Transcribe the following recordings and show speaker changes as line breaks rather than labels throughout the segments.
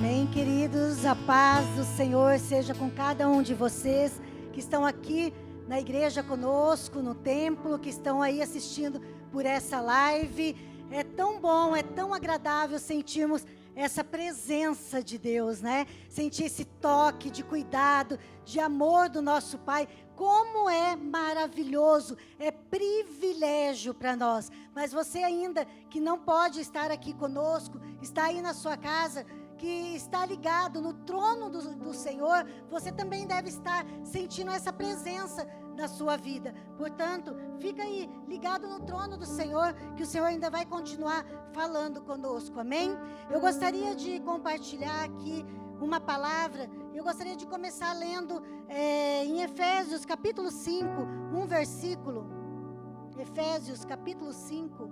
Amém, queridos. A paz do Senhor seja com cada um de vocês que estão aqui na igreja conosco, no templo, que estão aí assistindo por essa live. É tão bom, é tão agradável sentirmos essa presença de Deus, né? Sentir esse toque de cuidado, de amor do nosso Pai. Como é maravilhoso, é privilégio para nós. Mas você ainda que não pode estar aqui conosco, está aí na sua casa, que está ligado no trono do Senhor, você também deve estar sentindo essa presença na sua vida. Portanto, fica aí ligado no trono do Senhor, que o Senhor ainda vai continuar falando conosco, amém? Eu gostaria de compartilhar aqui uma palavra. Eu gostaria de começar lendo em Efésios capítulo 5, um versículo. Efésios capítulo 5,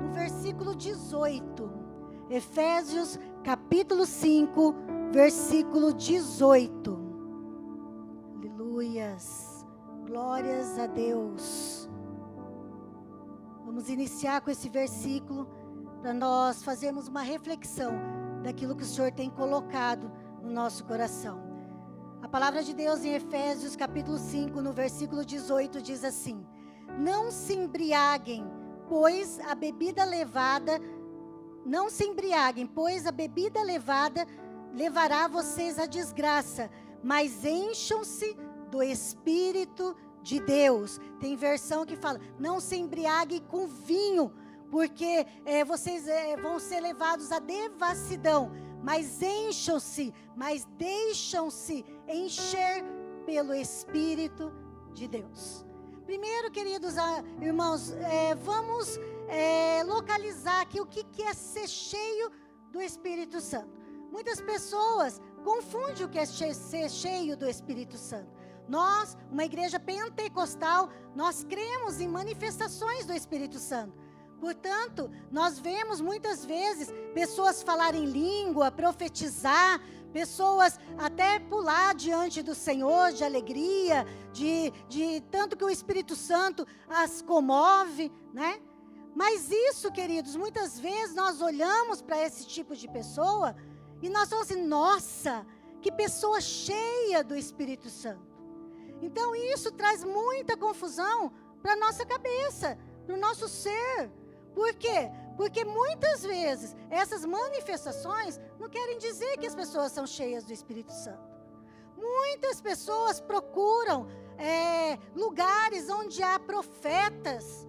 no versículo 18. Efésios capítulo 5, versículo 18. Aleluias, glórias a Deus. Vamos iniciar com esse versículo para nós fazermos uma reflexão daquilo que o Senhor tem colocado no nosso coração. A palavra de Deus em Efésios capítulo 5, no versículo 18, diz assim: Não se embriaguem, pois a bebida levada levará vocês à desgraça, mas encham-se do Espírito de Deus. Tem versão que fala: não se embriaguem com vinho, porque vocês vão ser levados à devassidão, mas encham-se, mas deixam-se encher pelo Espírito de Deus. Primeiro, queridos irmãos, vamos localizar aqui o que é ser cheio do Espírito Santo. Muitas pessoas confundem o que é ser cheio do Espírito Santo. Nós, uma igreja pentecostal, nós cremos em manifestações do Espírito Santo. Portanto, nós vemos muitas vezes pessoas falarem língua, profetizar, pessoas até pular diante do Senhor de alegria, de tanto que o Espírito Santo as comove, né? Mas isso, queridos, muitas vezes nós olhamos para esse tipo de pessoa e nós falamos assim: nossa, que pessoa cheia do Espírito Santo. Então isso traz muita confusão para a nossa cabeça, para o nosso ser. Por quê? Porque muitas vezes essas manifestações não querem dizer que as pessoas são cheias do Espírito Santo. Muitas pessoas procuram lugares onde há profetas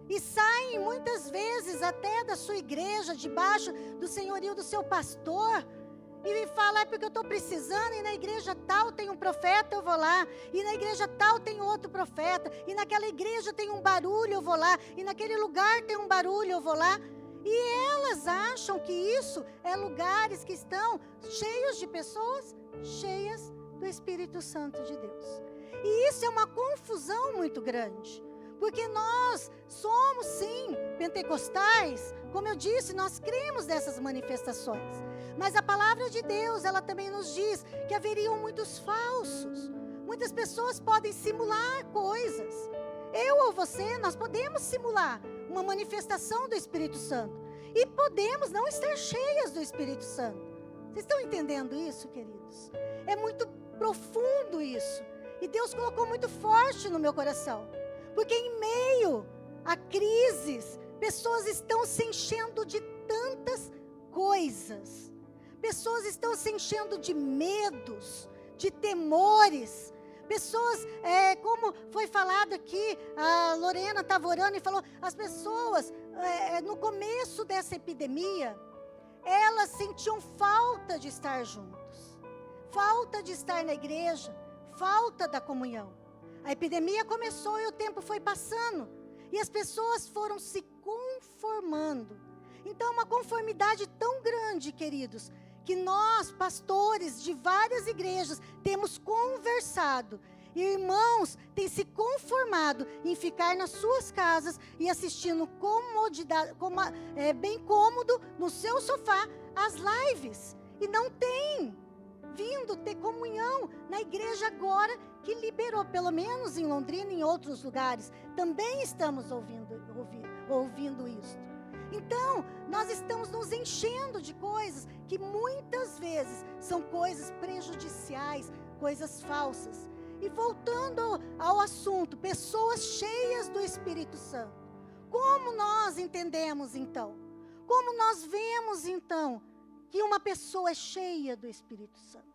e saem muitas vezes até da sua igreja, debaixo do senhorio do seu pastor, e fala: é porque eu estou precisando, e na igreja tal tem um profeta, eu vou lá, e na igreja tal tem outro profeta, e naquela igreja tem um barulho, eu vou lá, e naquele lugar tem um barulho, eu vou lá. E elas acham que isso é lugares que estão cheios de pessoas cheias do Espírito Santo de Deus. E isso é uma confusão muito grande, porque nós somos sim pentecostais, como eu disse, nós cremos nessas manifestações. Mas a palavra de Deus, ela também nos diz que haveriam muitos falsos. Muitas pessoas podem simular coisas. Eu ou você, nós podemos simular uma manifestação do Espírito Santo. E podemos não estar cheias do Espírito Santo. Vocês estão entendendo isso, queridos? É muito profundo isso. E Deus colocou muito forte no meu coração. Porque em meio a crises, pessoas estão se enchendo de tantas coisas. Pessoas estão se enchendo de medos, de temores. Pessoas, como foi falado aqui, a Lorena estava orando e falou, as pessoas, no começo dessa epidemia, elas sentiam falta de estar juntos, falta de estar na igreja, falta da comunhão. A epidemia começou e o tempo foi passando, e as pessoas foram se conformando. Então, uma conformidade tão grande, queridos, que nós, pastores de várias igrejas, temos conversado. E irmãos têm se conformado em ficar nas suas casas e assistindo bem cômodo no seu sofá as lives. E não tem vindo ter comunhão na igreja agora que liberou, pelo menos em Londrina e em outros lugares. Também estamos ouvindo isso. Então, nós estamos nos enchendo de coisas que muitas vezes são coisas prejudiciais, coisas falsas. E voltando ao assunto, pessoas cheias do Espírito Santo. Como nós entendemos então? Como nós vemos então que uma pessoa é cheia do Espírito Santo?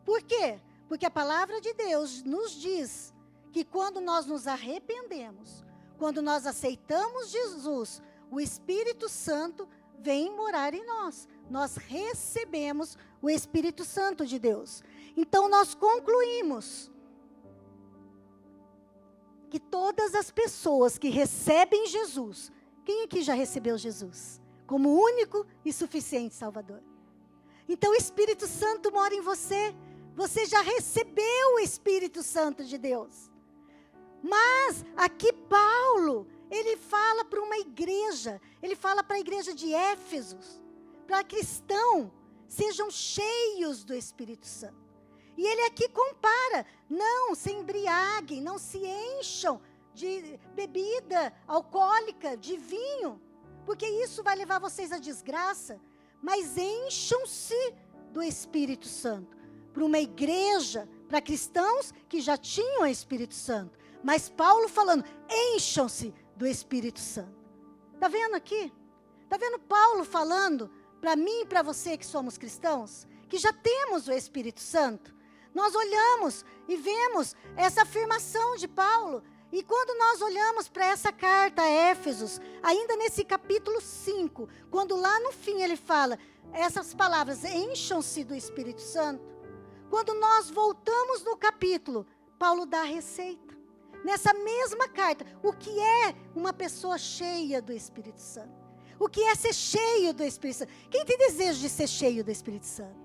Por quê? Porque a palavra de Deus nos diz que quando nós nos arrependemos, quando nós aceitamos Jesus, o Espírito Santo vem morar em nós. Nós recebemos o Espírito Santo de Deus. Então nós concluímos que todas as pessoas que recebem Jesus, quem aqui já recebeu Jesus como único e suficiente Salvador? Então o Espírito Santo mora em você. Você já recebeu o Espírito Santo de Deus. Mas aqui Paulo, ele fala para uma igreja, ele fala para a igreja de Éfeso, para cristãos, sejam cheios do Espírito Santo. E ele aqui compara, não se embriaguem, não se encham de bebida alcoólica, de vinho, porque isso vai levar vocês à desgraça, mas encham-se do Espírito Santo. Para uma igreja, para cristãos que já tinham o Espírito Santo. Mas Paulo falando, encham-se do Espírito Santo. Está vendo aqui? Está vendo Paulo falando para mim e para você que somos cristãos? Que já temos o Espírito Santo. Nós olhamos e vemos essa afirmação de Paulo. E quando nós olhamos para essa carta a Éfesos, ainda nesse capítulo 5, quando lá no fim ele fala essas palavras, encham-se do Espírito Santo. Quando nós voltamos no capítulo, Paulo dá a receita. Nessa mesma carta, o que é uma pessoa cheia do Espírito Santo? O que é ser cheio do Espírito Santo? Quem tem desejo de ser cheio do Espírito Santo?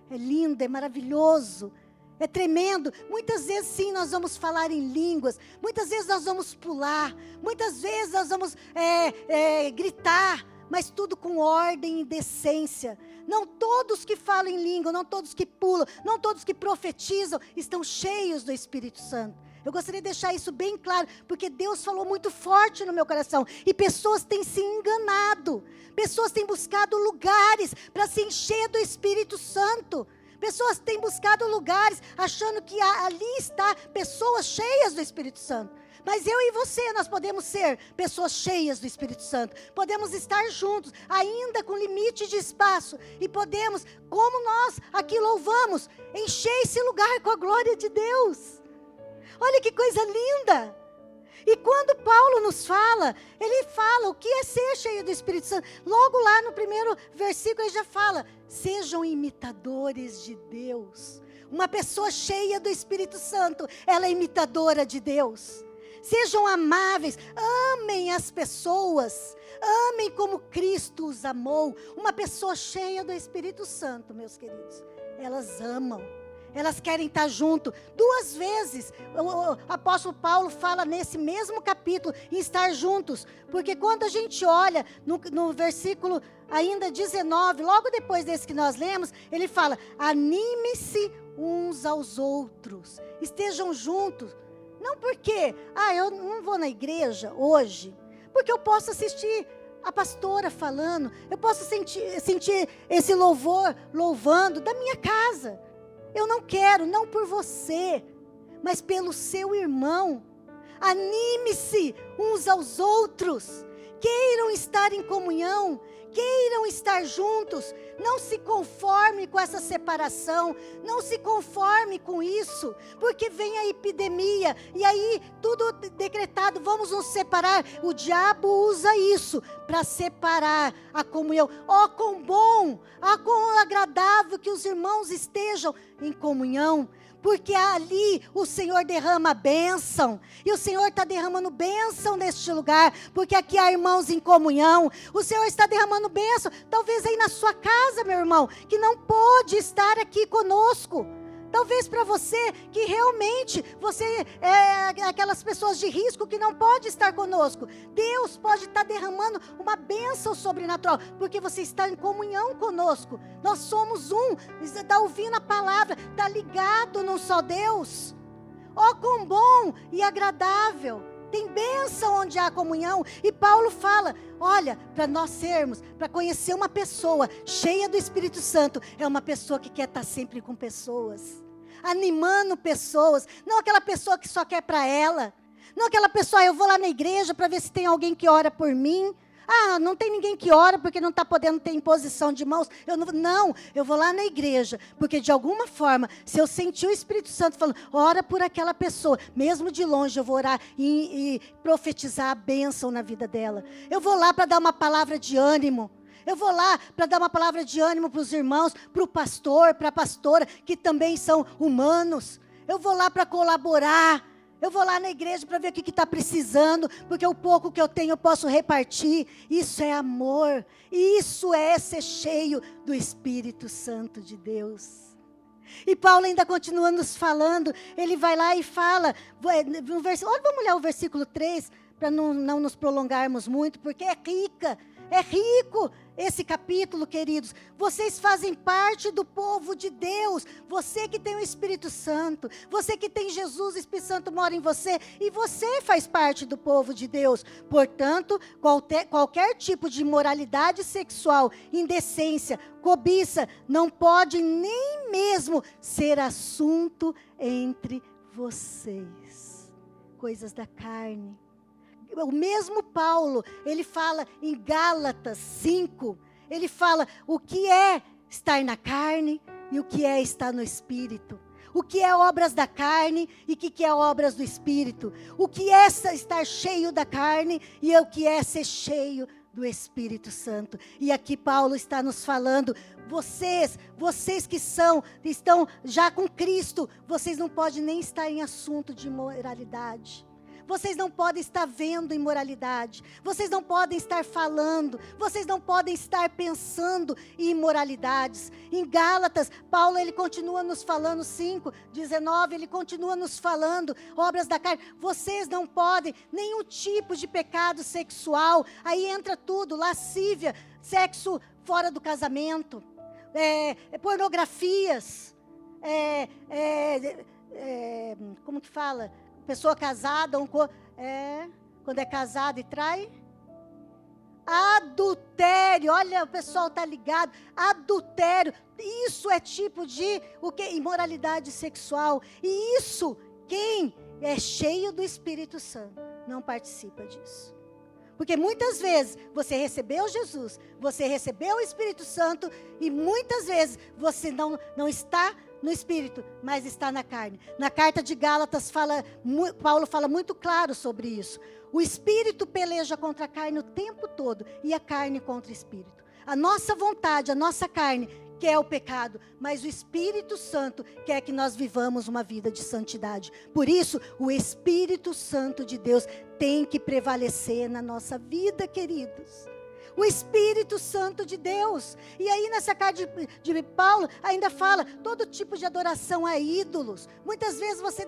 É lindo, é maravilhoso, é tremendo. Muitas vezes sim, nós vamos falar em línguas. Muitas vezes nós vamos pular. Muitas vezes nós vamos gritar. Mas tudo com ordem e decência. Não todos que falam em língua, não todos que pulam, não todos que profetizam, estão cheios do Espírito Santo. Eu gostaria de deixar isso bem claro, porque Deus falou muito forte no meu coração. E pessoas têm se enganado. Pessoas têm buscado lugares para se encher do Espírito Santo. Pessoas têm buscado lugares achando que ali está pessoas cheias do Espírito Santo. Mas eu e você, nós podemos ser pessoas cheias do Espírito Santo. Podemos estar juntos, ainda com limite de espaço. E podemos, como nós aqui louvamos, encher esse lugar com a glória de Deus. Olha que coisa linda. E quando Paulo nos fala, ele fala o que é ser cheio do Espírito Santo. Logo lá no primeiro versículo ele já fala, sejam imitadores de Deus. Uma pessoa cheia do Espírito Santo, ela é imitadora de Deus. Sejam amáveis, amem as pessoas, amem como Cristo os amou. Uma pessoa cheia do Espírito Santo, meus queridos, elas amam. Elas querem estar junto. 2 vezes o apóstolo Paulo fala nesse mesmo capítulo em estar juntos. Porque quando a gente olha no versículo ainda 19, logo depois desse que nós lemos, ele fala, anime-se uns aos outros. Estejam juntos. Não porque, eu não vou na igreja hoje, porque eu posso assistir a pastora falando, eu posso sentir esse louvor louvando da minha casa. Eu não quero, não por você, mas pelo seu irmão. Anime-se uns aos outros. Queiram estar em comunhão. Queiram estar juntos. Não se conforme com essa separação. Não se conforme com isso. Porque vem a epidemia. E aí, tudo decretado, vamos nos separar. O diabo usa isso para separar a comunhão. Ó, quão bom, ó, quão agradável que os irmãos estejam em comunhão. Porque ali o Senhor derrama bênção. E o Senhor está derramando bênção neste lugar. Porque aqui há irmãos em comunhão. O Senhor está derramando bênção. Talvez aí na sua casa, meu irmão, que não pôde estar aqui conosco. Talvez para você que realmente você é aquelas pessoas de risco que não pode estar conosco. Deus pode estar derramando uma bênção sobrenatural, porque você está em comunhão conosco. Nós somos um, está ouvindo a palavra, está ligado num só Deus. Ó, quão bom e agradável tem bênção onde há comunhão. E Paulo fala, olha, para nós sermos, para conhecer uma pessoa cheia do Espírito Santo, é uma pessoa que quer estar sempre com pessoas, animando pessoas, não aquela pessoa que só quer para ela, não aquela pessoa, eu vou lá na igreja para ver se tem alguém que ora por mim. Não tem ninguém que ora porque não está podendo ter imposição de mãos. Eu vou lá na igreja, porque de alguma forma, se eu sentir o Espírito Santo falando, ora por aquela pessoa, mesmo de longe eu vou orar e profetizar a bênção na vida dela. Eu vou lá para dar uma palavra de ânimo. Eu vou lá para dar uma palavra de ânimo para os irmãos, para o pastor, para a pastora, que também são humanos. Eu vou lá para colaborar. Eu vou lá na igreja para ver o que está precisando, porque o pouco que eu tenho eu posso repartir. Isso é amor, isso é ser cheio do Espírito Santo de Deus. E Paulo ainda continua nos falando, ele vai lá e fala, vamos olhar o versículo 3, para não nos prolongarmos muito, porque é rico esse capítulo, queridos. Vocês fazem parte do povo de Deus. Você que tem o Espírito Santo, você que tem Jesus, o Espírito Santo mora em você, e você faz parte do povo de Deus. Portanto, qualquer tipo de imoralidade sexual, indecência, cobiça, não pode nem mesmo ser assunto entre vocês. Coisas da carne. O mesmo Paulo, ele fala em Gálatas 5, ele fala o que é estar na carne e o que é estar no Espírito. O que é obras da carne e o que é obras do Espírito. O que é estar cheio da carne e o que é ser cheio do Espírito Santo. E aqui Paulo está nos falando, vocês que estão já com Cristo, vocês não podem nem estar em assunto de imoralidade. Vocês não podem estar vendo imoralidade. Vocês não podem estar falando. Vocês não podem estar pensando em imoralidades. Em Gálatas, Paulo ele continua nos falando, 5:19, ele continua nos falando, obras da carne. Vocês não podem, nenhum tipo de pecado sexual. Aí entra tudo, lascívia, sexo fora do casamento, pornografias, como que fala? Pessoa casada, quando é casada e trai. Adultério, olha, o pessoal está ligado. Adultério, isso é tipo de imoralidade sexual. E isso, quem é cheio do Espírito Santo, não participa disso. Porque muitas vezes você recebeu Jesus, você recebeu o Espírito Santo, e muitas vezes você não está no Espírito, mas está na carne. Na carta de Gálatas, Paulo fala muito claro sobre isso. O Espírito peleja contra a carne o tempo todo, e a carne contra o Espírito. A nossa vontade, a nossa carne quer o pecado, mas o Espírito Santo quer que nós vivamos uma vida de santidade. Por isso, o Espírito Santo de Deus tem que prevalecer na nossa vida, queridos. O Espírito Santo de Deus. E aí nessa carta de Paulo ainda fala todo tipo de adoração a ídolos. Muitas vezes você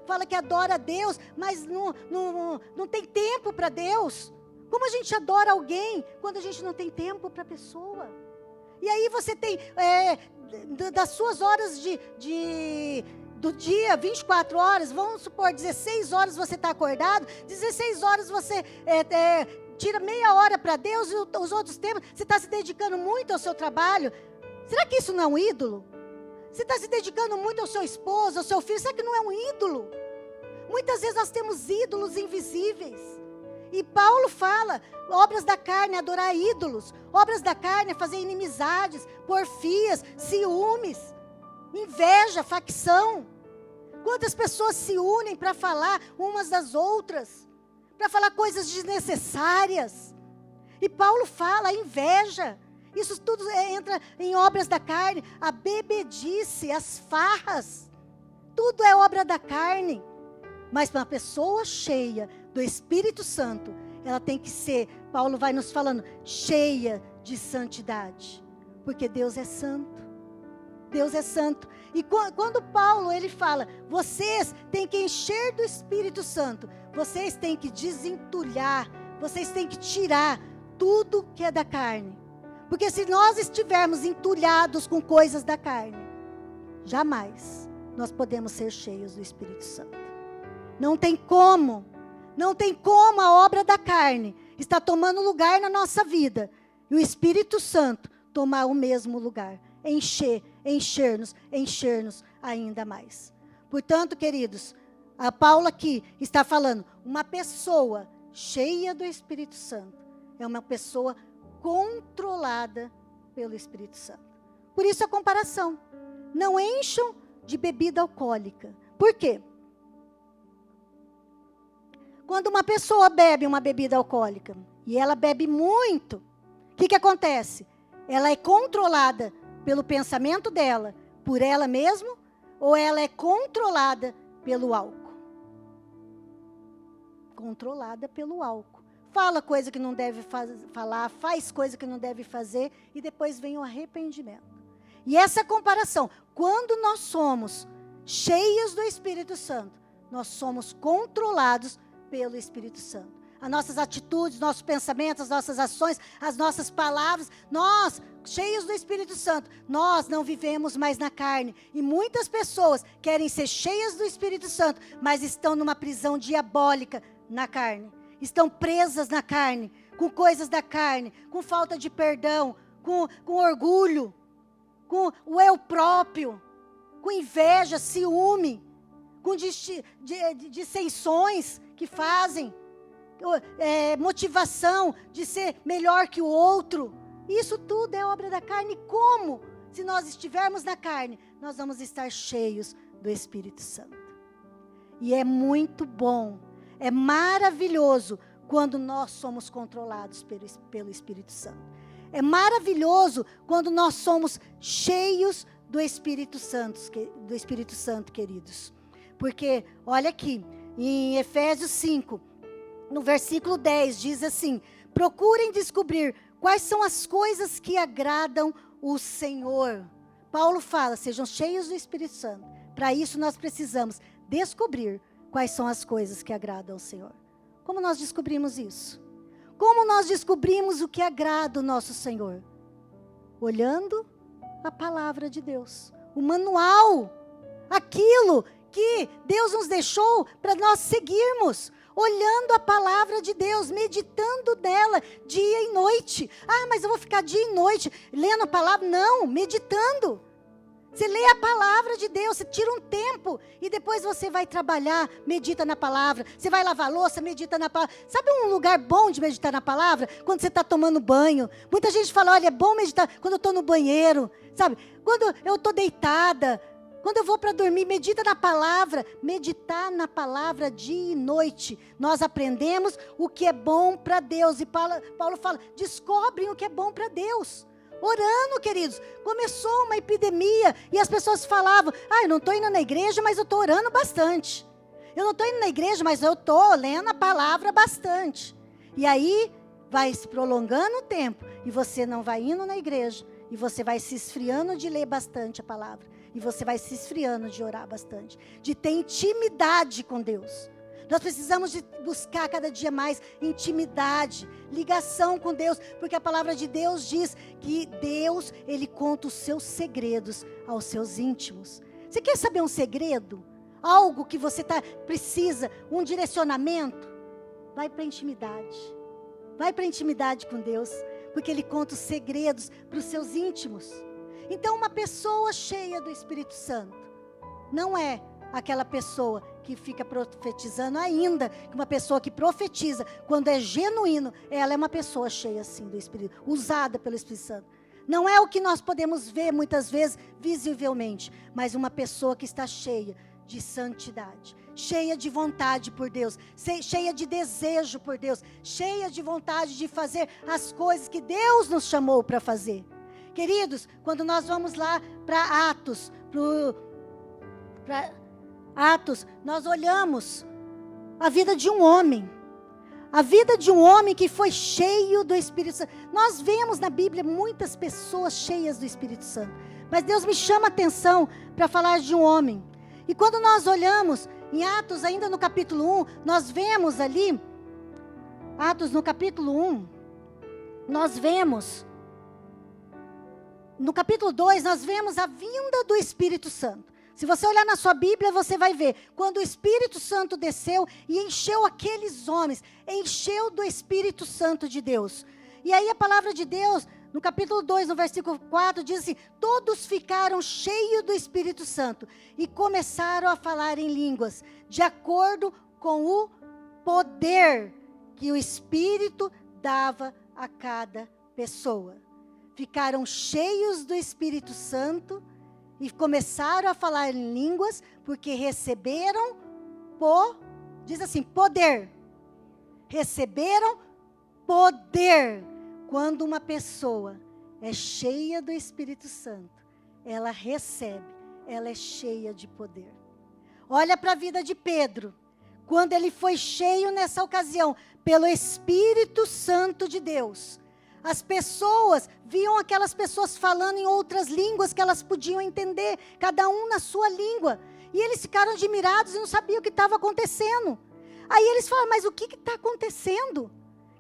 fala que adora a Deus, mas não tem tempo para Deus. Como a gente adora alguém quando a gente não tem tempo para a pessoa? E aí você tem das suas horas do dia, 24 horas, vamos supor, 16 horas você está acordado, 16 horas você tira meia hora para Deus, e os outros tempos, você está se dedicando muito ao seu trabalho. Será que isso não é um ídolo? Você está se dedicando muito ao seu esposo, ao seu filho, será que não é um ídolo? Muitas vezes nós temos ídolos invisíveis. E Paulo fala, obras da carne é adorar ídolos, obras da carne é fazer inimizades, porfias, ciúmes, inveja, facção. Quantas pessoas se unem para falar umas das outras, para falar coisas desnecessárias. E Paulo fala, a inveja, isso tudo entra em obras da carne, a bebedice, as farras, tudo é obra da carne. Mas para uma pessoa cheia do Espírito Santo, ela tem que ser, Paulo vai nos falando, cheia de santidade, porque Deus é santo. Deus é santo. E quando Paulo ele fala, vocês têm que encher do Espírito Santo, vocês têm que desentulhar, vocês têm que tirar tudo que é da carne. Porque se nós estivermos entulhados com coisas da carne, jamais nós podemos ser cheios do Espírito Santo. Não tem como. Não tem como a obra da carne estar tomando lugar na nossa vida e o Espírito Santo tomar o mesmo lugar. Encher-nos ainda mais. Portanto, queridos, a Paula aqui está falando, uma pessoa cheia do Espírito Santo é uma pessoa controlada pelo Espírito Santo. Por isso a comparação. Não encham de bebida alcoólica. Por quê? Quando uma pessoa bebe uma bebida alcoólica e ela bebe muito, o que acontece? Ela é controlada pelo pensamento dela, por ela mesma, ou ela é controlada pelo álcool? Controlada pelo álcool. Fala coisa que não deve falar, faz coisa que não deve fazer e depois vem o arrependimento. E essa comparação, quando nós somos cheios do Espírito Santo, nós somos controlados pelo Espírito Santo. As nossas atitudes, nossos pensamentos, as nossas ações, as nossas palavras, nós, cheios do Espírito Santo, nós não vivemos mais na carne. E muitas pessoas querem ser cheias do Espírito Santo, mas estão numa prisão diabólica na carne. Estão presas na carne, com coisas da carne, com falta de perdão, com orgulho, com o eu próprio, com inveja, ciúme, com dissensões que fazem, motivação de ser melhor que o outro. Isso tudo é obra da carne. Como? Se nós estivermos na carne, nós vamos estar cheios do Espírito Santo. E é muito bom, é maravilhoso quando nós somos controlados pelo Espírito Santo. É maravilhoso quando nós somos cheios do Espírito Santo, queridos. Porque, olha aqui, em Efésios 5, no versículo 10, diz assim: procurem descobrir quais são as coisas que agradam o Senhor. Paulo fala, sejam cheios do Espírito Santo. Para isso nós precisamos descobrir quais são as coisas que agradam ao Senhor. Como nós descobrimos isso? Como nós descobrimos o que agrada o nosso Senhor? Olhando a palavra de Deus, o manual, aquilo que Deus nos deixou para nós seguirmos, olhando a palavra de Deus, meditando nela dia e noite. Ah, mas eu vou ficar dia e noite lendo a palavra? Não, meditando. Você lê a palavra de Deus, você tira um tempo e depois você vai trabalhar, medita na palavra. Você vai lavar louça, medita na palavra. Sabe um lugar bom de meditar na palavra? Quando você está tomando banho. Muita gente fala, olha, é bom meditar quando eu estou no banheiro, sabe? Quando eu estou deitada, quando eu vou para dormir, medita na palavra. Meditar na palavra dia e noite. Nós aprendemos o que é bom para Deus. E Paulo fala, descobrem o que é bom para Deus. Orando, queridos, começou uma epidemia e as pessoas falavam, eu não estou indo na igreja, mas eu estou orando bastante. Eu não estou indo na igreja, mas eu estou lendo a palavra bastante. E aí, vai se prolongando o tempo e você não vai indo na igreja e você vai se esfriando de ler bastante a palavra. E você vai se esfriando de orar bastante, de ter intimidade com Deus. Nós precisamos de buscar cada dia mais intimidade, ligação com Deus, porque a palavra de Deus diz que Deus, Ele conta os seus segredos aos seus íntimos. Você quer saber um segredo? Algo que você precisa, um direcionamento? Vai para a intimidade. Vai para a intimidade com Deus, porque Ele conta os segredos para os seus íntimos. Então, uma pessoa cheia do Espírito Santo não é aquela pessoa que fica profetizando ainda, uma pessoa que profetiza, quando é genuíno, ela é uma pessoa cheia assim do Espírito, usada pelo Espírito Santo. Não é o que nós podemos ver muitas vezes visivelmente, mas uma pessoa que está cheia de santidade, cheia de vontade por Deus, cheia de desejo por Deus, cheia de vontade de fazer as coisas que Deus nos chamou para fazer. Queridos, quando nós vamos lá para Atos, nós olhamos a vida de um homem. A vida de um homem que foi cheio do Espírito Santo. Nós vemos na Bíblia muitas pessoas cheias do Espírito Santo. Mas Deus me chama a atenção para falar de um homem. E quando nós olhamos em Atos, ainda no capítulo 1, nós vemos ali, Atos no capítulo 1, nós vemos, no capítulo 2, nós vemos a vinda do Espírito Santo. Se você olhar na sua Bíblia, você vai ver. Quando o Espírito Santo desceu e encheu aqueles homens, encheu do Espírito Santo de Deus. E aí a palavra de Deus, no capítulo 2, no versículo 4, diz assim: todos ficaram cheios do Espírito Santo e começaram a falar em línguas, de acordo com o poder que o Espírito dava a cada pessoa. Ficaram cheios do Espírito Santo e começaram a falar em línguas, porque receberam, diz assim, poder. Receberam poder. Quando uma pessoa é cheia do Espírito Santo, ela recebe, ela é cheia de poder. Olha para a vida de Pedro. Quando ele foi cheio nessa ocasião, pelo Espírito Santo de Deus, as pessoas viam aquelas pessoas falando em outras línguas que elas podiam entender, cada um na sua língua. E eles ficaram admirados e não sabiam o que estava acontecendo. Aí eles falaram, mas o que está acontecendo?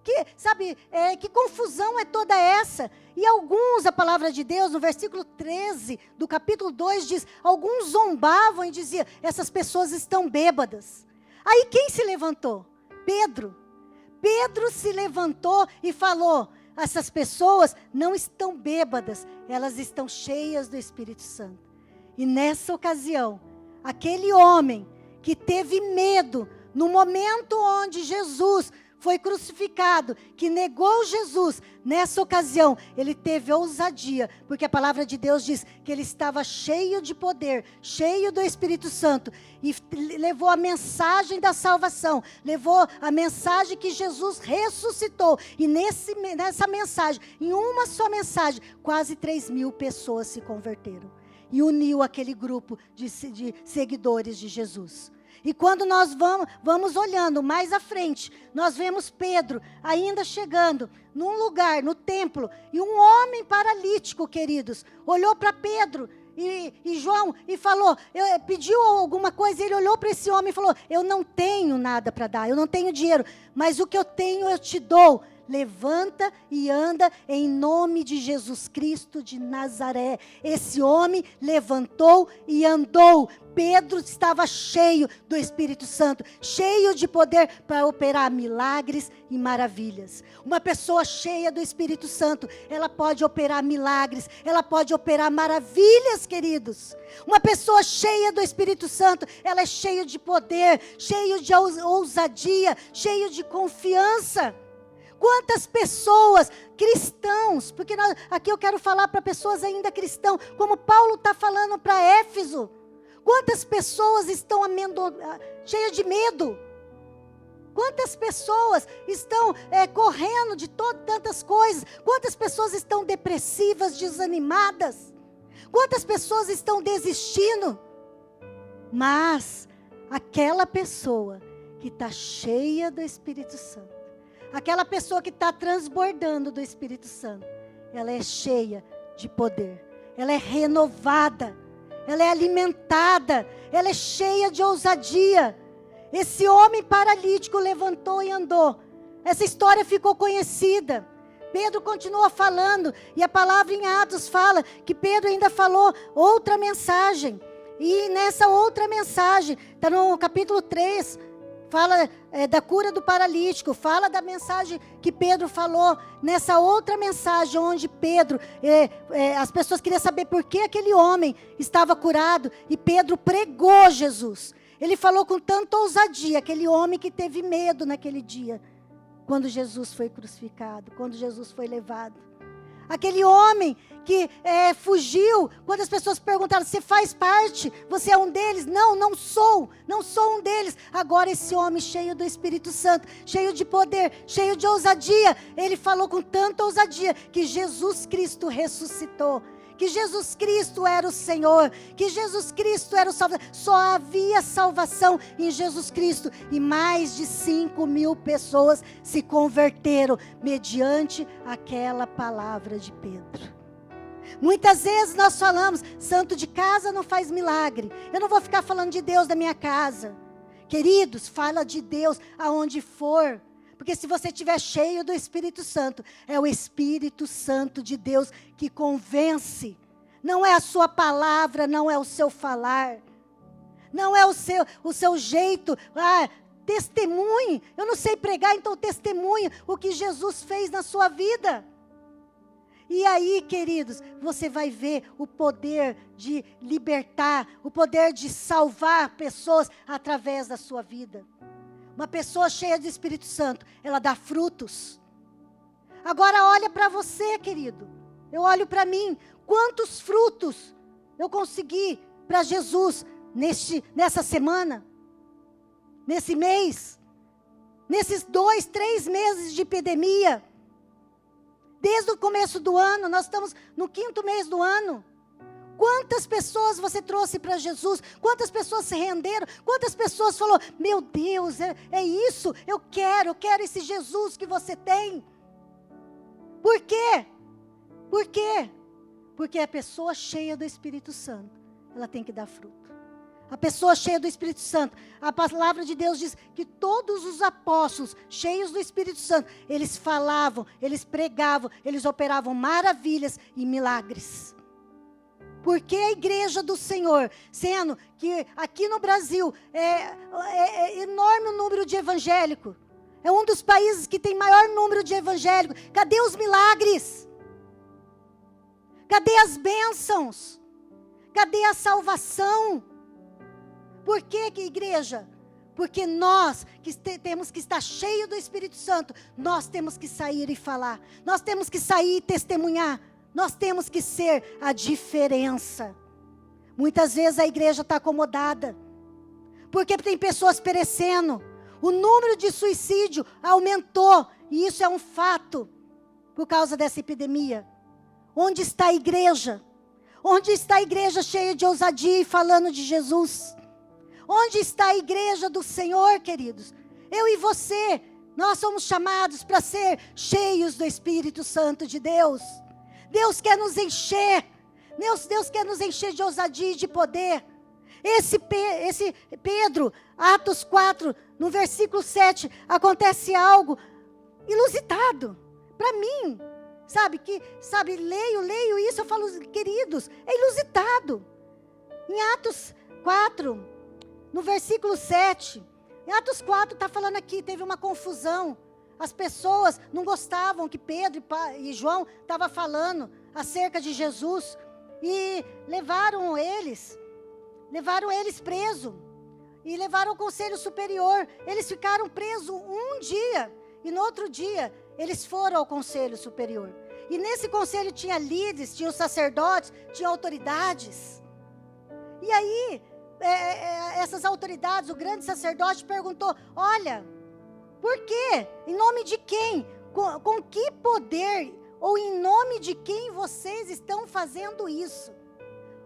Que confusão é toda essa? E alguns, a palavra de Deus, no versículo 13 do capítulo 2, diz, alguns zombavam e diziam, essas pessoas estão bêbadas. Aí quem se levantou? Pedro. Pedro se levantou e falou, essas pessoas não estão bêbadas, elas estão cheias do Espírito Santo. E nessa ocasião, aquele homem que teve medo, no momento onde Jesus foi crucificado, que negou Jesus, nessa ocasião, ele teve ousadia, porque a palavra de Deus diz que ele estava cheio de poder, cheio do Espírito Santo, e levou a mensagem da salvação, levou a mensagem que Jesus ressuscitou, e nessa mensagem, em uma só mensagem, quase 3.000 pessoas se converteram, e uniu aquele grupo de seguidores de Jesus. E quando nós vamos olhando mais à frente, nós vemos Pedro ainda chegando num lugar, no templo, e um homem paralítico, queridos, olhou para Pedro e João e falou, pediu alguma coisa, e ele olhou para esse homem e falou, eu não tenho nada para dar, eu não tenho dinheiro, mas o que eu tenho eu te dou. Levanta e anda em nome de Jesus Cristo de Nazaré. Esse homem levantou e andou. Pedro estava cheio do Espírito Santo, cheio de poder para operar milagres e maravilhas. Uma pessoa cheia do Espírito Santo, ela pode operar milagres, ela pode operar maravilhas, queridos. Uma pessoa cheia do Espírito Santo, ela é cheia de poder, cheio de ousadia, cheio de confiança. Quantas pessoas, cristãos, porque aqui eu quero falar para pessoas ainda cristãos, como Paulo está falando para Éfeso. Quantas pessoas estão cheias de medo? Quantas pessoas estão correndo de tantas coisas? Quantas pessoas estão depressivas, desanimadas? Quantas pessoas estão desistindo? Mas aquela pessoa que está cheia do Espírito Santo, aquela pessoa que está transbordando do Espírito Santo, ela é cheia de poder, ela é renovada, ela é alimentada, ela é cheia de ousadia. Esse homem paralítico levantou e andou. Essa história ficou conhecida. Pedro continua falando, e a palavra em Atos fala que Pedro ainda falou outra mensagem. E nessa outra mensagem, está no capítulo 3, fala da cura do paralítico, fala da mensagem que Pedro falou, nessa outra mensagem onde Pedro, as pessoas queriam saber por que aquele homem estava curado, e Pedro pregou Jesus. Ele falou com tanta ousadia, aquele homem que teve medo naquele dia, quando Jesus foi crucificado, quando Jesus foi levado. Aquele homem que fugiu, quando as pessoas perguntaram, você faz parte? Você é um deles? Não, não sou um deles. Agora esse homem cheio do Espírito Santo, cheio de poder, cheio de ousadia, ele falou com tanta ousadia, que Jesus Cristo ressuscitou, que Jesus Cristo era o Senhor, que Jesus Cristo era o Salvador. Só havia salvação em Jesus Cristo, e mais de 5.000 pessoas se converteram mediante aquela palavra de Pedro. Muitas vezes nós falamos, santo de casa não faz milagre, eu não vou ficar falando de Deus da minha casa. Queridos, fala de Deus aonde for, porque se você estiver cheio do Espírito Santo, é o Espírito Santo de Deus que convence. Não é a sua palavra, não é o seu falar. Não é o seu jeito. Testemunhe. Eu não sei pregar, então testemunhe o que Jesus fez na sua vida. E aí, queridos, você vai ver o poder de libertar, o poder de salvar pessoas através da sua vida. Uma pessoa cheia do Espírito Santo, ela dá frutos. Agora olha para você, querido. Eu olho para mim. Quantos frutos eu consegui para Jesus nessa semana? Nesse mês? Nesses 2, 3 meses de epidemia? Desde o começo do ano, nós estamos no 5º mês do ano. Quantas pessoas você trouxe para Jesus? Quantas pessoas se renderam? Quantas pessoas falaram, meu Deus, é isso, eu quero esse Jesus que você tem. Por quê? Por quê? Porque a pessoa cheia do Espírito Santo, ela tem que dar fruto. A pessoa cheia do Espírito Santo, a palavra de Deus diz que todos os apóstolos cheios do Espírito Santo, eles falavam, eles pregavam, eles operavam maravilhas e milagres. Porque a igreja do Senhor, sendo que aqui no Brasil é enorme o número de evangélicos, é um dos países que tem maior número de evangélicos, cadê os milagres? Cadê as bênçãos? Cadê a salvação? Por que, igreja? Porque nós que temos que estar cheios do Espírito Santo, nós temos que sair e falar, nós temos que sair e testemunhar, nós temos que ser a diferença. Muitas vezes a igreja está acomodada, porque tem pessoas perecendo, o número de suicídio aumentou, e isso é um fato, por causa dessa epidemia. Onde está a igreja? Onde está a igreja cheia de ousadia e falando de Jesus? Onde está a igreja do Senhor, queridos? Eu e você, nós somos chamados para ser cheios do Espírito Santo de Deus. Deus quer nos encher. Deus quer nos encher de ousadia e de poder. Esse Pedro, Atos 4, no versículo 7, acontece algo inusitado para mim. Leio isso, eu falo, queridos, é inusitado. Em Atos 4, no versículo 7, em Atos 4 está falando aqui, teve uma confusão. As pessoas não gostavam que Pedro e João estavam falando acerca de Jesus. E levaram eles presos. E levaram ao conselho superior. Eles ficaram presos um dia. E no outro dia, eles foram ao conselho superior. E nesse conselho tinha líderes, tinha os sacerdotes, tinha autoridades. E aí, essas autoridades, o grande sacerdote perguntou, olha, por quê? Em nome de quem? Com que poder? Ou em nome de quem vocês estão fazendo isso?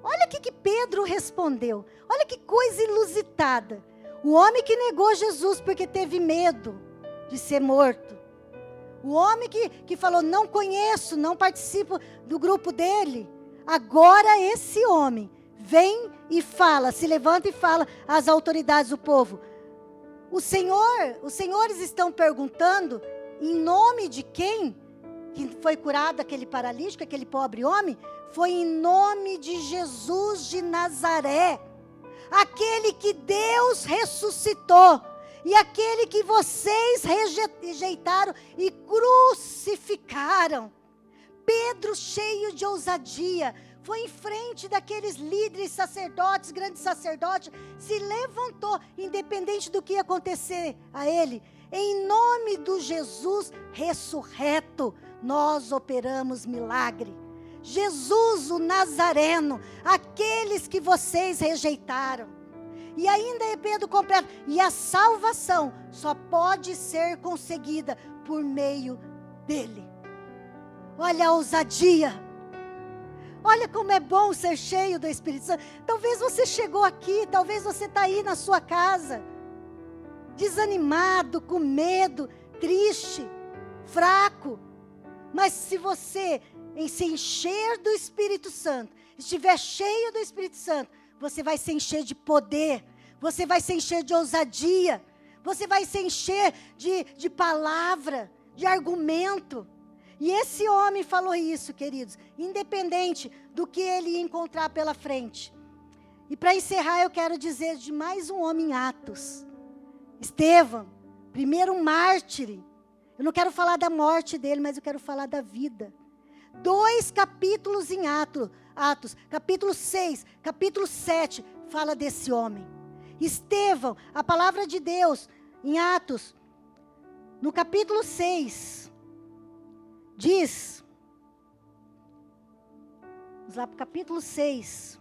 Olha o que Pedro respondeu. Olha que coisa inusitada. O homem que negou Jesus porque teve medo de ser morto. O homem que falou, não conheço, não participo do grupo dele. Agora esse homem vem e fala, se levanta e fala às autoridades do povo. Os senhores estão perguntando em nome de quem que foi curado aquele paralítico, aquele pobre homem? Foi em nome de Jesus de Nazaré, aquele que Deus ressuscitou, e aquele que vocês rejeitaram e crucificaram. Pedro, cheio de ousadia, foi em frente daqueles líderes sacerdotes, grandes sacerdotes, se levantou, independente do que ia acontecer a ele. Em nome do Jesus ressurreto, nós operamos milagre. Jesus, o Nazareno, aqueles que vocês rejeitaram. E ainda Pedro completa, e a salvação só pode ser conseguida por meio dele. Olha a ousadia. Olha como é bom ser cheio do Espírito Santo. Talvez você chegou aqui, talvez você está aí na sua casa, desanimado, com medo, triste, fraco. Mas se você se encher do Espírito Santo, estiver cheio do Espírito Santo, você vai se encher de poder, você vai se encher de ousadia, você vai se encher de palavra, de argumento. E esse homem falou isso, queridos, independente do que ele ia encontrar pela frente. E para encerrar, eu quero dizer de mais um homem em Atos. Estevão, primeiro mártir. Eu não quero falar da morte dele, mas eu quero falar da vida. 2 capítulos em Atos, capítulo 6, capítulo 7, fala desse homem. Estevão, a palavra de Deus, em Atos, no capítulo 6, diz, vamos lá para o capítulo 6,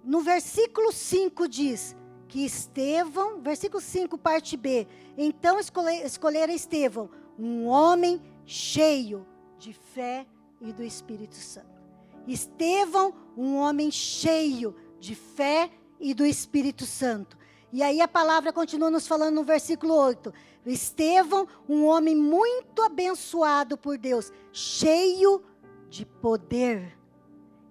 no versículo 5 diz, que Estevão, versículo 5, parte B, então escolheram Estevão, um homem cheio de fé e do Espírito Santo. Estevão, um homem cheio de fé e do Espírito Santo. E aí a palavra continua nos falando no versículo 8. Estevão, um homem muito abençoado por Deus, cheio de poder.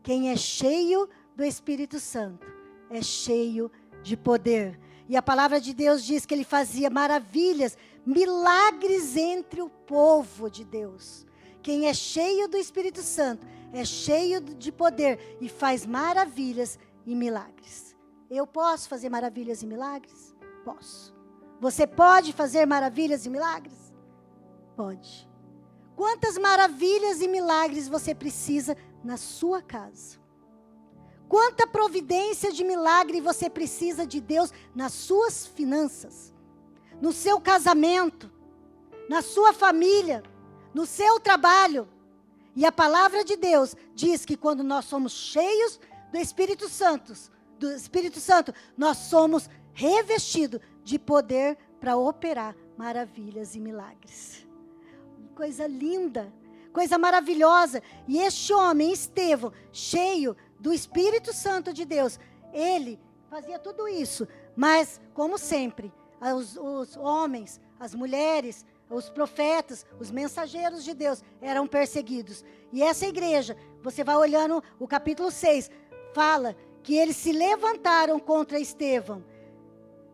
Quem é cheio do Espírito Santo é cheio de poder. E a palavra de Deus diz que ele fazia maravilhas, milagres entre o povo de Deus. Quem é cheio do Espírito Santo é cheio de poder e faz maravilhas e milagres. Eu posso fazer maravilhas e milagres? Posso. Você pode fazer maravilhas e milagres? Pode. Quantas maravilhas e milagres você precisa na sua casa? Quanta providência de milagre você precisa de Deus nas suas finanças, no seu casamento, na sua família, no seu trabalho? E a palavra de Deus diz que quando nós somos cheios do Espírito Santo, nós somos revestidos de poder para operar maravilhas e milagres. Coisa linda, coisa maravilhosa. E este homem, Estevão, cheio do Espírito Santo de Deus, ele fazia tudo isso, mas, como sempre, os homens, as mulheres, os profetas, os mensageiros de Deus eram perseguidos. E essa igreja, você vai olhando o capítulo 6, fala que eles se levantaram contra Estevão.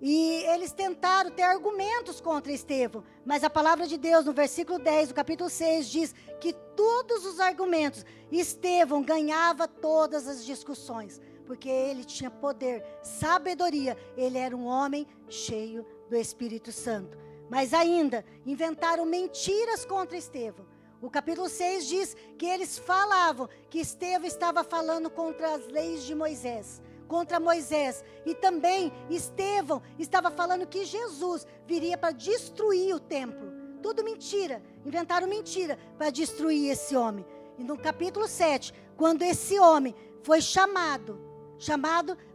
E eles tentaram ter argumentos contra Estevão. Mas a palavra de Deus, no versículo 10 do capítulo 6, diz que todos os argumentos, Estevão ganhava todas as discussões. Porque ele tinha poder, sabedoria. Ele era um homem cheio do Espírito Santo. Mas ainda, inventaram mentiras contra Estevão. O capítulo 6 diz que eles falavam que Estevão estava falando contra as leis de Moisés. Contra Moisés. E também Estevão estava falando que Jesus viria para destruir o templo. Tudo mentira. Inventaram mentira para destruir esse homem. E no capítulo 7, quando esse homem foi chamado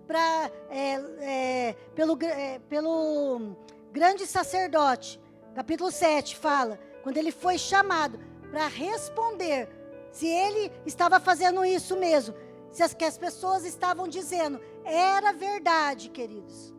para pelo grande sacerdote, capítulo 7 fala, quando ele foi chamado para responder se ele estava fazendo isso mesmo, se as pessoas estavam dizendo, era verdade, queridos.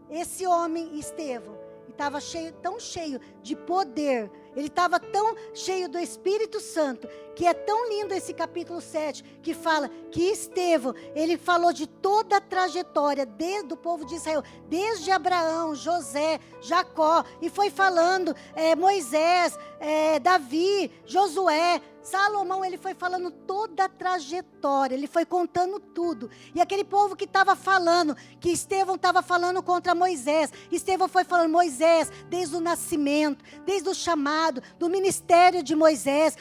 Esse homem, Estevão, estava tão cheio de poder, ele estava tão cheio do Espírito Santo, que é tão lindo esse capítulo 7, que fala que Estevão, ele falou de toda a trajetória desde o povo de Israel, desde Abraão, José, Jacó, e foi falando Moisés, Davi, Josué, Salomão, ele foi falando toda a trajetória, ele foi contando tudo. E aquele povo que estava falando, que Estevão estava falando contra Moisés, Estevão foi falando, Moisés, desde o nascimento, desde o chamado, do ministério de Moisés,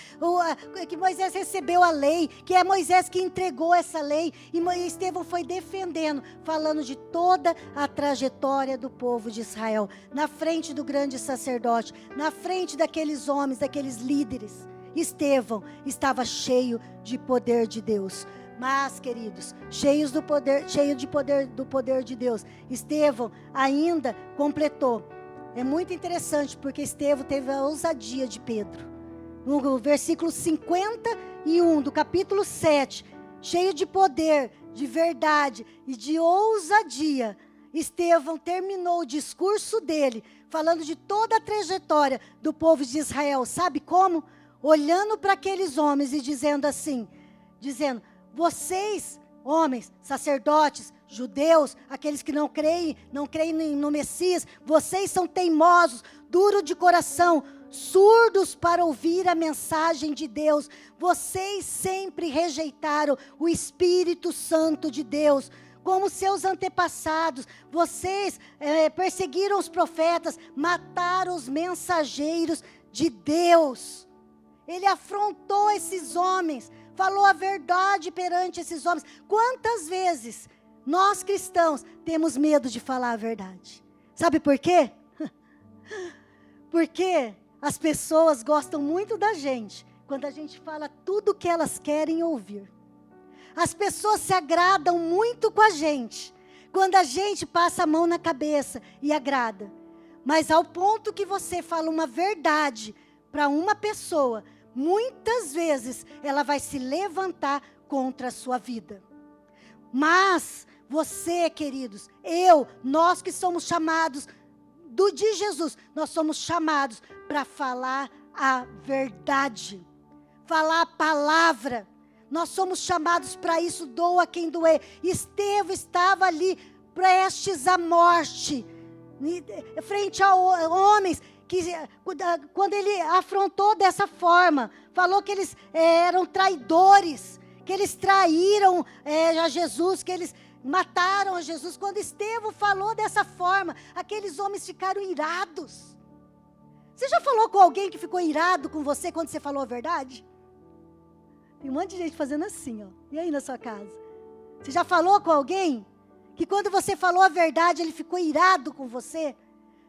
que Moisés recebeu a lei, que é Moisés que entregou essa lei, e Estevão foi defendendo, falando de toda a trajetória do povo de Israel, na frente do grande sacerdote, na frente daqueles homens, daqueles líderes. Estevão estava cheio de poder de Deus. Mas, queridos, cheio do poder de Deus, Estevão ainda completou. É muito interessante, porque Estevão teve a ousadia de Pedro. No versículo 51 do capítulo 7, cheio de poder, de verdade e de ousadia, Estevão terminou o discurso dele, falando de toda a trajetória do povo de Israel. Sabe como? Olhando para aqueles homens e dizendo assim, vocês, homens, sacerdotes, judeus, aqueles que não creem no Messias, vocês são teimosos, duros de coração, surdos para ouvir a mensagem de Deus. Vocês sempre rejeitaram o Espírito Santo de Deus, como seus antepassados. Vocês perseguiram os profetas, mataram os mensageiros de Deus. Ele afrontou esses homens, falou a verdade perante esses homens. Quantas vezes nós cristãos temos medo de falar a verdade? Sabe por quê? Porque as pessoas gostam muito da gente quando a gente fala tudo o que elas querem ouvir. As pessoas se agradam muito com a gente quando a gente passa a mão na cabeça e agrada. Mas ao ponto que você fala uma verdade para uma pessoa, muitas vezes ela vai se levantar contra a sua vida. Mas você, queridos, nós que somos chamados de Jesus, nós somos chamados para falar a verdade, falar a palavra. Nós somos chamados para isso, doa quem doer. Estevão estava ali prestes à morte, frente a homens, que quando ele afrontou dessa forma, falou que eles eram traidores, que eles traíram a Jesus, que eles mataram a Jesus. Quando Estevão falou dessa forma, aqueles homens ficaram irados. Você já falou com alguém que ficou irado com você quando você falou a verdade? Tem um monte de gente fazendo assim, ó. E aí na sua casa? Você já falou com alguém que quando você falou a verdade, ele ficou irado com você?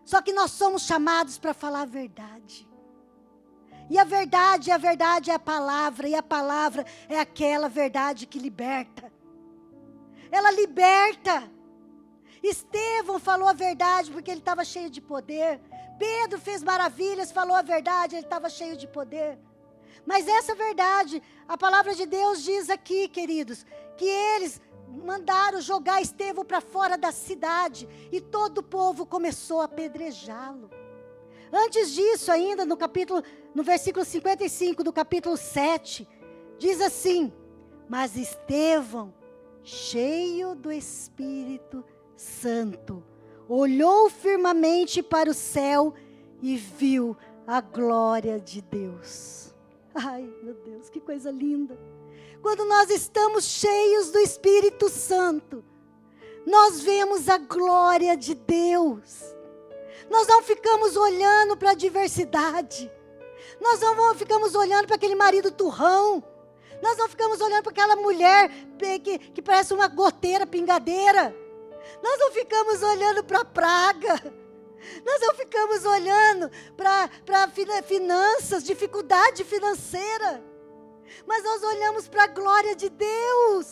Só que nós somos chamados para falar a verdade. E a verdade é a palavra, e a palavra é aquela verdade que liberta. Ela liberta. Estevão falou a verdade porque ele estava cheio de poder. Pedro fez maravilhas, falou a verdade, ele estava cheio de poder. Mas essa verdade, a palavra de Deus diz aqui, queridos, que eles mandaram jogar Estevão para fora da cidade e todo o povo começou a apedrejá-lo. Antes disso ainda, no versículo 55 do capítulo 7, diz assim: mas Estevão, cheio do Espírito Santo, olhou firmemente para o céu e viu a glória de Deus. Ai, meu Deus, que coisa linda. Quando nós estamos cheios do Espírito Santo, nós vemos a glória de Deus. Nós não ficamos olhando para a adversidade. Nós não ficamos olhando para aquele marido turrão. Nós não ficamos olhando para aquela mulher que parece uma goteira pingadeira. Nós não ficamos olhando para a praga. Nós não ficamos olhando para finanças, dificuldade financeira. Mas nós olhamos para a glória de Deus.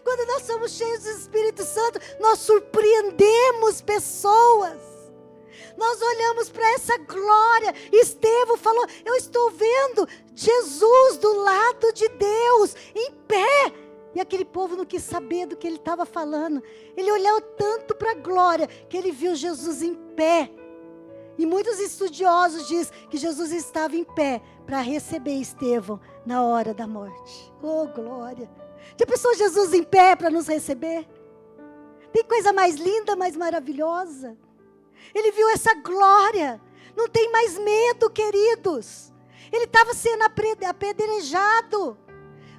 Quando nós somos cheios do Espírito Santo, nós surpreendemos pessoas. Nós olhamos para essa glória. Estevão falou: eu estou vendo Jesus do lado de Deus, em pé. E aquele povo não quis saber do que ele estava falando. Ele olhou tanto para a glória, que ele viu Jesus em pé. E muitos estudiosos dizem que Jesus estava em pé para receber Estevão na hora da morte. Oh, glória! Já pensou Jesus em pé para nos receber? Tem coisa mais linda, mais maravilhosa. Ele viu essa glória. Não tem mais medo, queridos. Ele estava sendo apedrejado.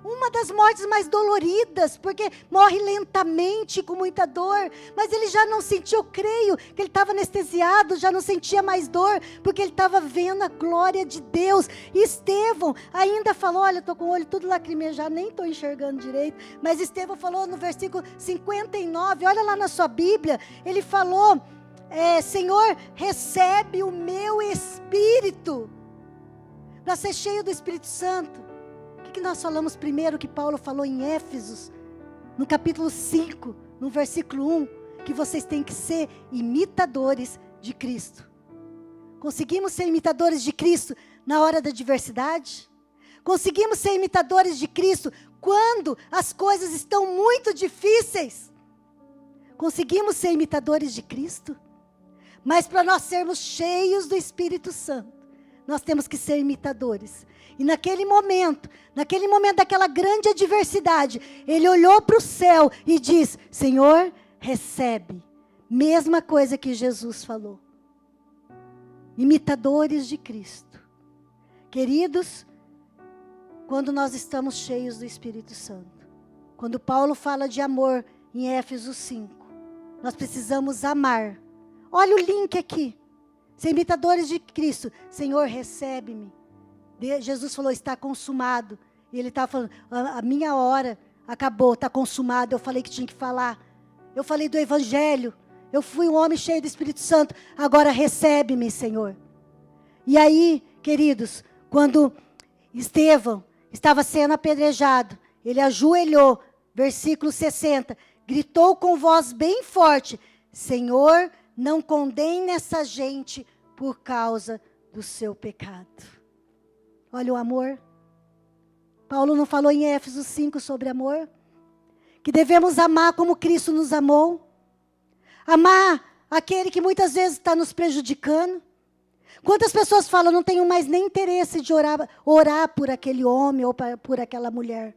Uma das mortes mais doloridas, porque morre lentamente, com muita dor. Mas ele já não sentia, eu creio, que ele estava anestesiado, já não sentia mais dor, porque ele estava vendo a glória de Deus. E Estevão ainda falou, olha, estou com o olho tudo lacrimejado, nem estou enxergando direito. Mas Estevão falou no versículo 59, olha lá na sua Bíblia, ele falou, Senhor, recebe o meu espírito, para ser cheio do Espírito Santo. Que nós falamos primeiro, que Paulo falou em Éfesos, no capítulo 5, no versículo 1, que vocês têm que ser imitadores de Cristo. Conseguimos ser imitadores de Cristo na hora da adversidade? Conseguimos ser imitadores de Cristo quando as coisas estão muito difíceis? Conseguimos ser imitadores de Cristo? Mas para nós sermos cheios do Espírito Santo, nós temos que ser imitadores. E naquele momento daquela grande adversidade, ele olhou para o céu e disse: Senhor, recebe. Mesma coisa que Jesus falou. imitadores de Cristo. Queridos, quando nós estamos cheios do Espírito Santo, quando Paulo fala de amor em Éfesos 5, nós precisamos amar. Olha o link aqui. Ser imitadores de Cristo. Senhor, recebe-me. Jesus falou, está consumado. E ele estava falando, a minha hora acabou, está consumado. Eu falei que tinha que falar. Eu falei do Evangelho. Eu fui um homem cheio do Espírito Santo. Agora recebe-me, Senhor. E aí, queridos, quando Estevão estava sendo apedrejado, ele ajoelhou, versículo 60, gritou com voz bem forte, Senhor, não condene essa gente por causa do seu pecado. Olha o amor. Paulo não falou em Éfesos 5 sobre amor? Que devemos amar como Cristo nos amou. Amar aquele que muitas vezes está nos prejudicando. Quantas pessoas falam, não tenho mais nem interesse de orar por aquele homem ou por aquela mulher.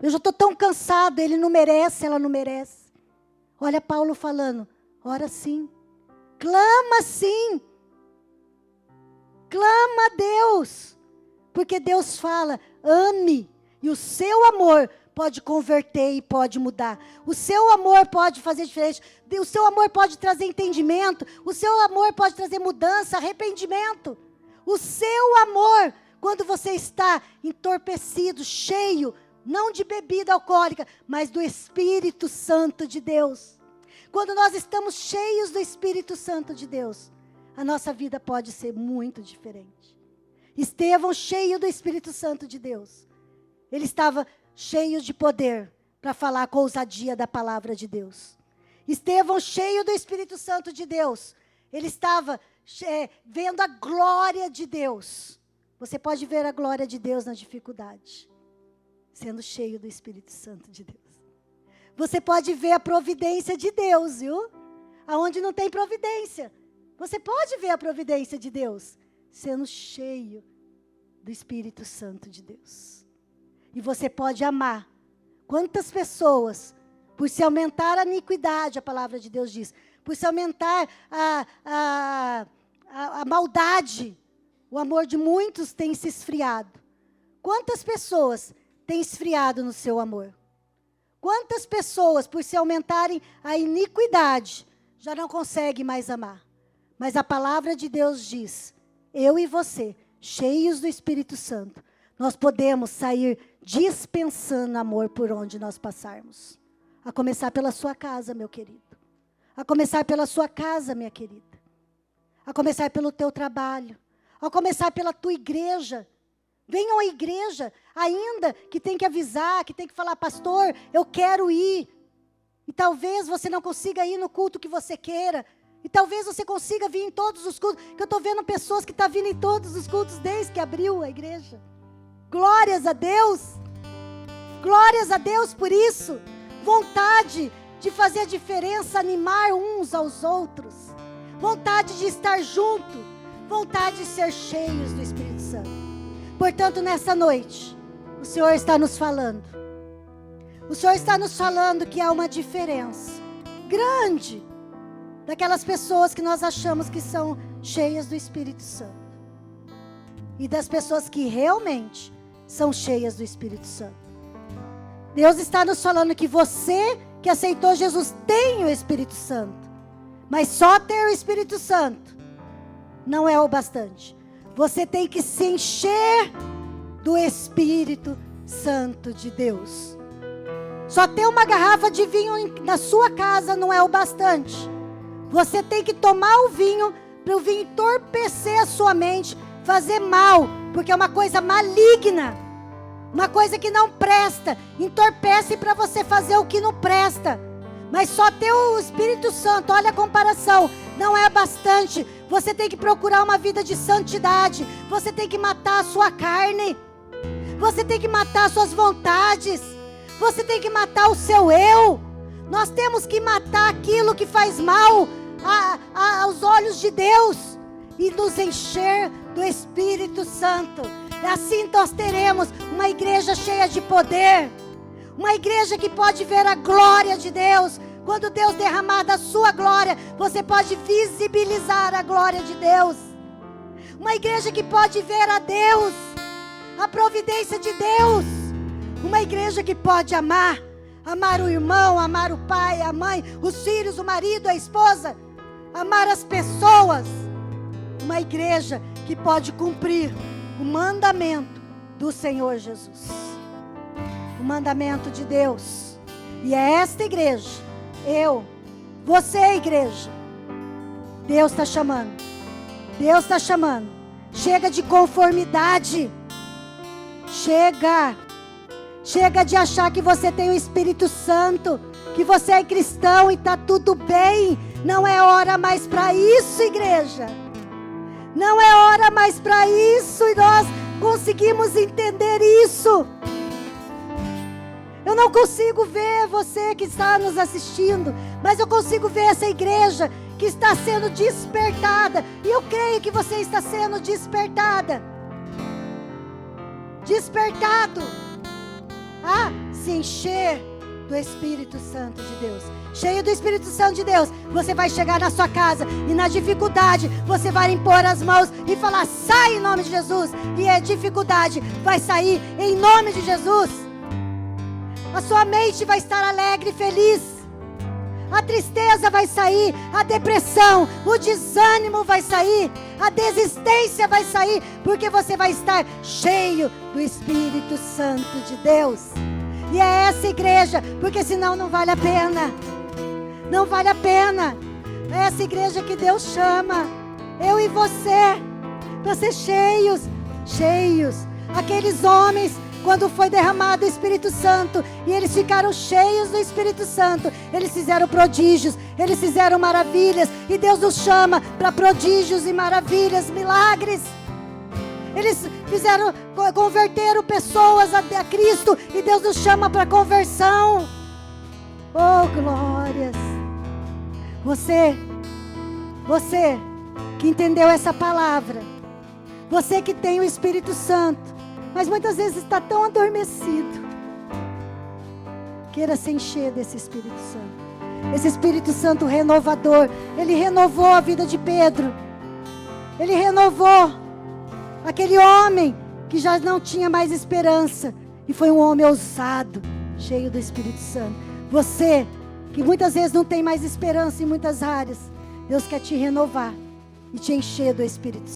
Eu já estou tão cansado, ele não merece, ela não merece. Olha Paulo falando, ora sim. Clama sim. Clama a Deus. Porque Deus fala, ame. E o seu amor pode converter e pode mudar. O seu amor pode fazer diferente. O seu amor pode trazer entendimento. O seu amor pode trazer mudança, arrependimento. O seu amor, quando você está entorpecido, cheio, não de bebida alcoólica, mas do Espírito Santo de Deus. Quando nós estamos cheios do Espírito Santo de Deus, a nossa vida pode ser muito diferente. Estevão, cheio do Espírito Santo de Deus, ele estava cheio de poder para falar com ousadia da palavra de Deus. Estevão, cheio do Espírito Santo de Deus, ele estava vendo a glória de Deus. Você pode ver a glória de Deus na dificuldade, sendo cheio do Espírito Santo de Deus. Você pode ver a providência de Deus, viu? Aonde não tem providência. Você pode ver a providência de Deus, sendo cheio do Espírito Santo de Deus. E você pode amar. Quantas pessoas, por se aumentar a iniquidade, a palavra de Deus diz, por se aumentar a maldade, o amor de muitos tem se esfriado. Quantas pessoas têm esfriado no seu amor? Quantas pessoas, por se aumentarem a iniquidade, já não conseguem mais amar? Mas a palavra de Deus diz, eu e você, cheios do Espírito Santo, nós podemos sair dispensando amor por onde nós passarmos. A começar pela sua casa, meu querido. A começar pela sua casa, minha querida. A começar pelo teu trabalho. A começar pela tua igreja. Venham à igreja, ainda que tem que avisar, que tem que falar, pastor, eu quero ir. E talvez você não consiga ir no culto que você queira. E talvez você consiga vir em todos os cultos. Que eu estou vendo pessoas que estão vindo em todos os cultos desde que abriu a igreja. Glórias a Deus. Glórias a Deus por isso. Vontade de fazer a diferença, animar uns aos outros. Vontade de estar junto. Vontade de ser cheios do Espírito Santo. Portanto, nessa noite, o Senhor está nos falando. O Senhor está nos falando que há uma diferença grande daquelas pessoas que nós achamos que são cheias do Espírito Santo. E das pessoas que realmente são cheias do Espírito Santo. Deus está nos falando que você que aceitou Jesus tem o Espírito Santo. Mas só ter o Espírito Santo não é o bastante. Você tem que se encher do Espírito Santo de Deus. Só ter uma garrafa de vinho na sua casa não é o bastante. Você tem que tomar o vinho para o vinho entorpecer a sua mente, fazer mal, porque é uma coisa maligna, uma coisa que não presta, entorpece para você fazer o que não presta. Mas só ter o Espírito Santo, olha a comparação, não é bastante. Você tem que procurar uma vida de santidade, você tem que matar a sua carne, você tem que matar as suas vontades, você tem que matar o seu eu. Nós temos que matar aquilo que faz mal aos olhos de Deus e nos encher do Espírito Santo. Assim nós teremos uma igreja cheia de poder, uma igreja que pode ver a glória de Deus. Quando Deus derramar da sua glória, você pode visibilizar a glória de Deus. Uma igreja que pode ver a Deus, a providência de Deus. Uma igreja que pode amar o irmão, amar o pai, a mãe, os filhos, o marido, a esposa, amar as pessoas. Uma igreja que pode cumprir o mandamento do Senhor Jesus, o mandamento de Deus. E é esta igreja, você é a igreja. Deus está chamando, Deus está chamando. Chega de conformidade, chega de achar que você tem o Espírito Santo, que você é cristão e está tudo bem. Não é hora mais para isso, igreja. Não é hora mais para isso, e nós conseguimos entender isso. Eu não consigo ver você que está nos assistindo, mas eu consigo ver essa igreja que está sendo despertada, e eu creio que você está sendo despertado a se encher do Espírito Santo de Deus. Cheio do Espírito Santo de Deus, você vai chegar na sua casa e na dificuldade você vai impor as mãos e falar: sai em nome de Jesus, e a dificuldade vai sair em nome de Jesus. A sua mente vai estar alegre e feliz, a tristeza vai sair, a depressão, o desânimo vai sair, a desistência vai sair, porque você vai estar cheio do Espírito Santo de Deus. E é essa igreja, porque senão não vale a pena. Não vale a pena. É essa igreja que Deus chama eu e você para ser cheios. Aqueles homens, quando foi derramado o Espírito Santo e eles ficaram cheios do Espírito Santo, eles fizeram prodígios, eles fizeram maravilhas, e Deus nos chama para prodígios e maravilhas, milagres. Eles converteram pessoas a Cristo, e Deus nos chama para conversão. Oh, glórias! Você que entendeu essa palavra, você que tem o Espírito Santo, mas muitas vezes está tão adormecido, queira se encher desse Espírito Santo. Esse Espírito Santo renovador, ele renovou a vida de Pedro, ele renovou aquele homem que já não tinha mais esperança, e foi um homem ousado, cheio do Espírito Santo. Você que muitas vezes não tem mais esperança em muitas áreas, Deus quer te renovar e te encher do Espírito Santo.